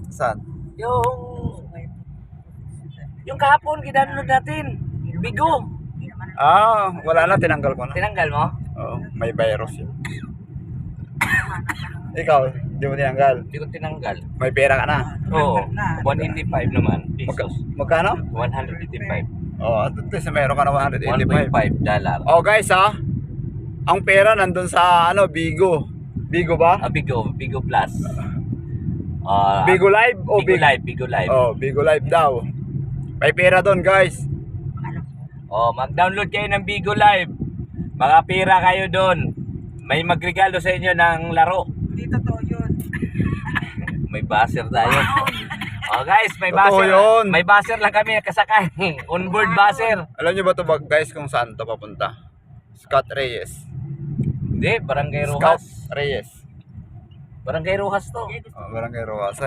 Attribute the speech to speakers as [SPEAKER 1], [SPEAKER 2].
[SPEAKER 1] Saan?
[SPEAKER 2] Yung kahapon, kinanood natin. Bigo.
[SPEAKER 1] Wala na, tinanggal ko na.
[SPEAKER 2] Tinanggal mo?
[SPEAKER 1] Oo, may virus yun. Ikaw, di mo tinanggal.
[SPEAKER 2] Hindi ko tinanggal.
[SPEAKER 1] May pera ka na.
[SPEAKER 2] Oo. 185 naman. Pesos.
[SPEAKER 1] Magkano?
[SPEAKER 2] 185.
[SPEAKER 1] At least meron ka na 185.
[SPEAKER 2] $1.5.
[SPEAKER 1] Guys ang pera nandun sa Bigo. Bigo ba?
[SPEAKER 2] Bigo. Bigo Plus.
[SPEAKER 1] Bigo Live o
[SPEAKER 2] Bigo Live. Bigo Live.
[SPEAKER 1] Bigo Live daw. May pera doon, guys.
[SPEAKER 2] Mag-download kayo ng Bigo Live. Makapira kayo doon. May magregalo sa inyo ng laro.
[SPEAKER 3] Hindi totoo yun.
[SPEAKER 2] May buzzer tayo. Guys, may
[SPEAKER 1] Totoo
[SPEAKER 2] buzzer.
[SPEAKER 1] yun.
[SPEAKER 2] May buzzer lang kami kasakay. Onboard buzzer.
[SPEAKER 1] Alam niyo ba ito guys kung saan ito papunta? Scott Reyes.
[SPEAKER 2] Hindi, Barangay
[SPEAKER 1] Scott
[SPEAKER 2] Rojas.
[SPEAKER 1] Reyes.
[SPEAKER 2] Barangay Rojas to.
[SPEAKER 1] Barangay Rojas.